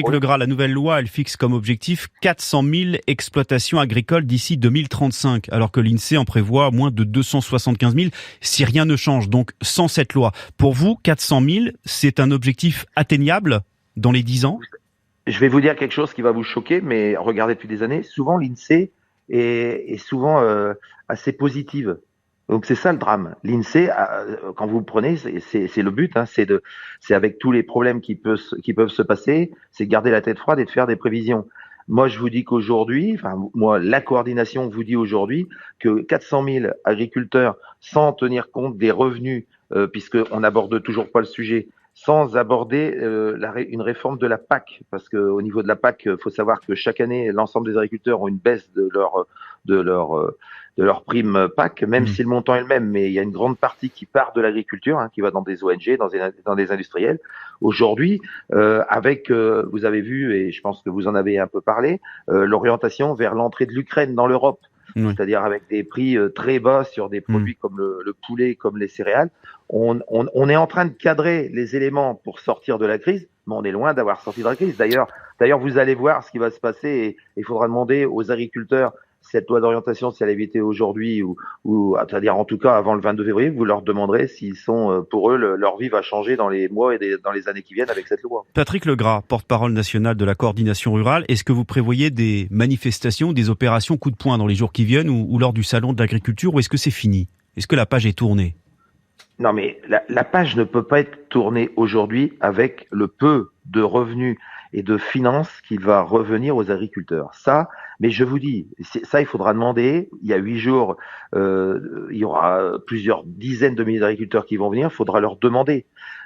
Patrick Legras, la nouvelle loi, elle fixe comme objectif 400 000 exploitations agricoles d'ici 2035, alors que l'INSEE en prévoit moins de 275 000 si rien ne change. Donc, sans cette loi. Pour vous, 400 000, c'est un objectif atteignable dans les 10 ans? Je vais vous dire quelque chose qui va vous choquer, mais regardez depuis des années, souvent l'INSEE est souvent assez positive. Donc c'est ça le drame. L'INSEE, quand vous le prenez, c'est le but, hein, c'est avec tous les problèmes qui peuvent se passer, c'est garder la tête froide et de faire des prévisions. Moi, je vous dis qu'aujourd'hui, moi, la coordination vous dit aujourd'hui que 400 000 agriculteurs, sans tenir compte des revenus, puisqu'on n'aborde toujours pas le sujet, sans aborder une réforme de la PAC, parce qu'au niveau de la PAC, il faut savoir que chaque année, l'ensemble des agriculteurs ont une baisse de leur prime PAC, même si le montant est le même, mais il y a une grande partie qui part de l'agriculture, hein, qui va dans des ONG, dans des industriels. Aujourd'hui, vous avez vu, et je pense que vous en avez un peu parlé, l'orientation vers l'entrée de l'Ukraine dans l'Europe. Oui. C'est-à-dire avec des prix très bas sur des produits comme le poulet, comme les céréales. On est en train de cadrer les éléments pour sortir de la crise, mais on est loin d'avoir sorti de la crise. D'ailleurs, vous allez voir ce qui va se passer et il faudra demander aux agriculteurs cette loi d'orientation, si elle avait été aujourd'hui ou c'est-à-dire en tout cas avant le 22 février, vous leur demanderez s'ils sont, pour eux, leur vie va changer dans les mois et dans les années qui viennent avec cette loi. Patrick Legras, porte-parole national de la coordination rurale, est-ce que vous prévoyez des manifestations, des opérations coup de poing dans les jours qui viennent ou lors du salon de l'agriculture, ou est-ce que c'est fini? Est-ce que la page est tournée? Non, mais la page ne peut pas être tournée aujourd'hui avec le peu de revenus et de finances qui va revenir aux agriculteurs. Ça, mais je vous dis, ça, il faudra demander. Il y a 8 jours, il y aura plusieurs dizaines de milliers d'agriculteurs qui vont venir. Il faudra leur demander.